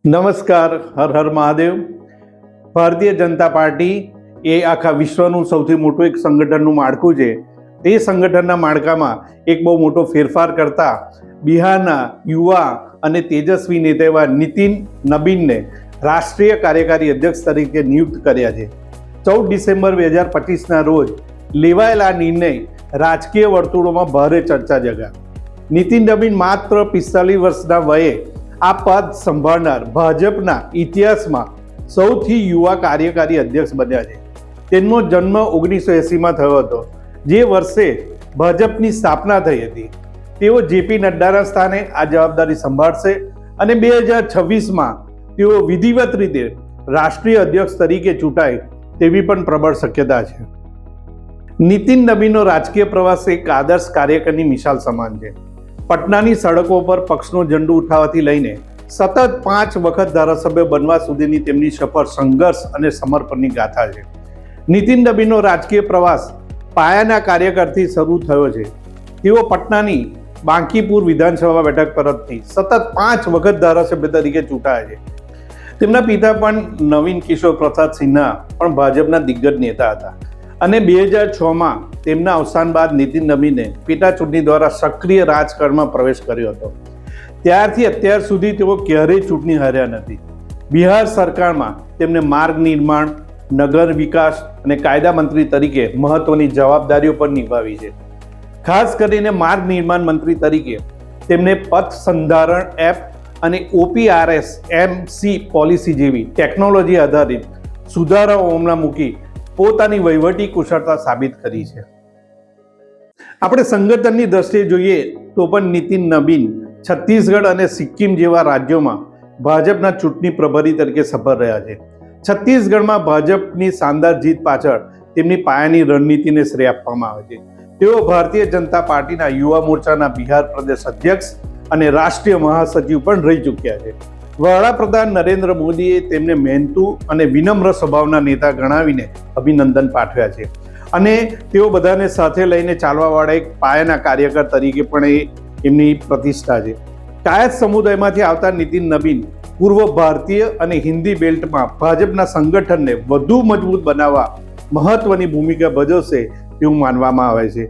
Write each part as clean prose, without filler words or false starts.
નમસ્કાર. હર હર મહાદેવ. ભારતીય જનતા પાર્ટી એ આખા વિશ્વનું સૌથી મોટું એક સંગઠનનું માળખું છે. તે સંગઠનના માળખામાં એક બહુ મોટો ફેરફાર કરતા બિહારના યુવા અને તેજસ્વી નેતા એવા નીતિન નબીનને રાષ્ટ્રીય કાર્યકારી અધ્યક્ષ તરીકે નિયુક્ત કર્યા છે. 14 ડિસેમ્બર 2025ના રોજ લેવાયેલા નિર્ણય રાજકીય વર્તુળોમાં ભારે ચર્ચા જગા. નીતિન નબીન માત્ર 45 વર્ષના વયે આ પદ સંભાળનાર ભાજપના ઇતિહાસમાં સૌથી યુવા કાર્યકારી અધ્યક્ષ બન્યા છે. તેમનો જન્મ 1980માં થયો હતો, જે વર્ષે ભાજપની સ્થાપના થઈ હતી. તેઓ જેપી નડ્ડાના સ્થાને આ જવાબદારી સંભાળશે અને 2026માં તેઓ વિધિવત રીતે રાષ્ટ્રીય અધ્યક્ષ તરીકે ચૂંટાય તેવી પણ પ્રબળ શક્યતા છે. નીતિન નબીનનો રાજકીય પ્રવાસ એક આદર્શ કાર્યકરની મિસાલ સમાન છે. પટનાની સડકો પર પક્ષનો ઝંડો ઉઠાવવાથી લઈને સતત 5 વખત ધારાસભ્ય બનવા સુધીની તેમની સફળ સંઘર્ષ અને સમર્પણની ગાથા છે. નીતિન નબીનનો રાજકીય પ્રવાસ પાયાના કાર્યકરથી શરૂ થયો છે. તેઓ પટનાની બાંકીપુર વિધાનસભા બેઠક પરથી સતત 5 વખત ધારાસભ્ય તરીકે ચૂંટાયા છે. તેમના પિતા પણ નવીન કિશોર પ્રસાદ સિન્હા પણ ભાજપના દિગ્ગજ નેતા હતા અને 2006માં તેમના અવસાન બાદ નીતિન નબીને પેટા ચૂંટણી દ્વારા સક્રિય રાજકારણમાં પ્રવેશ કર્યો હતો. ત્યારથી અત્યાર સુધી તેઓ ક્યારેય ચૂંટણી હાર્યા નથી. બિહાર સરકારમાં તેમને માર્ગ નિર્માણ, નગર વિકાસ અને કાયદા મંત્રી તરીકે મહત્વની જવાબદારીઓ પણ નિભાવી છે. ખાસ કરીને માર્ગ નિર્માણ મંત્રી તરીકે તેમને પથ સંધારણ એપ અને OPRS MC પોલિસી જેવી ટેકનોલોજી આધારિત સુધારાઓ અમલમાં મૂકી પોતાની વહીવટી કુશળતા સાબિત કરી છે. આપણે સંગઠનની દ્રષ્ટિએ જોઈએ તો પણ નીતિન નબીન છત્તીસગઢ અને સિક્કિમ જેવા રાજ્યોમાં ભાજપના ચૂંટણી પ્રભારી તરીકે સફળ રહ્યા છે. છત્તીસગઢમાં ભાજપની શાનદાર જીત પાછળ તેમની પાયાની રણનીતિને શ્રેય આપવામાં આવે છે. તેઓ ભારતીય જનતા પાર્ટીના યુવા મોરચાના બિહાર પ્રદેશ અધ્યક્ષ અને રાષ્ટ્રીય મહાસચિવ પણ રહી ચૂક્યા છે. વડાપ્રધાન નરેન્દ્ર મોદીએ તેમને મહેનતુ અને વિનમ્ર સ્વભાવના નેતા ગણાવીને અભિનંદન પાઠવ્યા છે અને તેઓ બધાને સાથે લઈને ચાલવાવાળા એક પાયાના કાર્યકર તરીકે પણ એમની પ્રતિષ્ઠા છે. કાયદ સમુદાયમાંથી આવતા નીતિન નબીન પૂર્વ ભારતીય અને હિન્દી બેલ્ટમાં ભાજપના સંગઠનને વધુ મજબૂત બનાવવા મહત્વની ભૂમિકા ભજવશે તેવું માનવામાં આવે છે.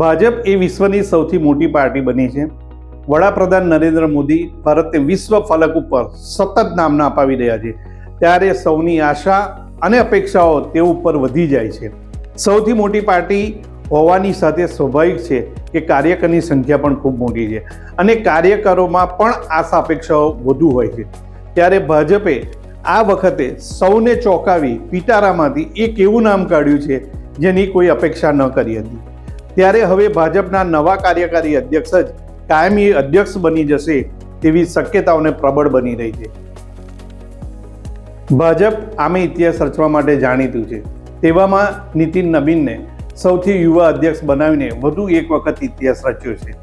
ભાજપ એ વિશ્વની સૌથી મોટી પાર્ટી બની છે. વડાપ્રધાન નરેન્દ્ર મોદી ભારતને વિશ્વ ફલક ઉપર સતત નામના અપાવી રહ્યા છે, ત્યારે સૌની આશા અને અપેક્ષાઓ તે ઉપર વધી જાય છે. સૌથી મોટી પાર્ટી હોવાની સાથે સ્વાભાવિક છે કે કાર્યકરની સંખ્યા પણ ખૂબ મોટી છે અને કાર્યકરોમાં પણ આશા અપેક્ષાઓ વધુ હોય છે. ત્યારે ભાજપે આ વખતે સૌને ચોંકાવી પિટારામાંથી એક એવું નામ કાઢ્યું છે જેની કોઈ અપેક્ષા ન કરી હતી. ત્યારે હવે ભાજપના નવા કાર્યકારી અધ્યક્ષ જ કાયમી અધ્યક્ષ બની જશે તેવી શક્યતાઓને પ્રબળ બની રહી છે. ભાજપ આમે ઇતિહાસ રચવા માટે જાણીતું છે. તેવામાં નીતિન નબીનને સૌથી યુવા અધ્યક્ષ બનાવીને વધુ એક વખત ઇતિહાસ રચ્યો છે.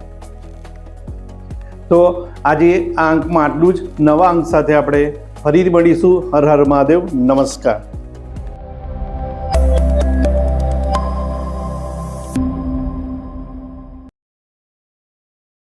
તો આજે આ અંકમાં આટલું જ. નવા અંક સાથે આપણે ફરીથી મળીશું. હર હર મહાદેવ. નમસ્કાર.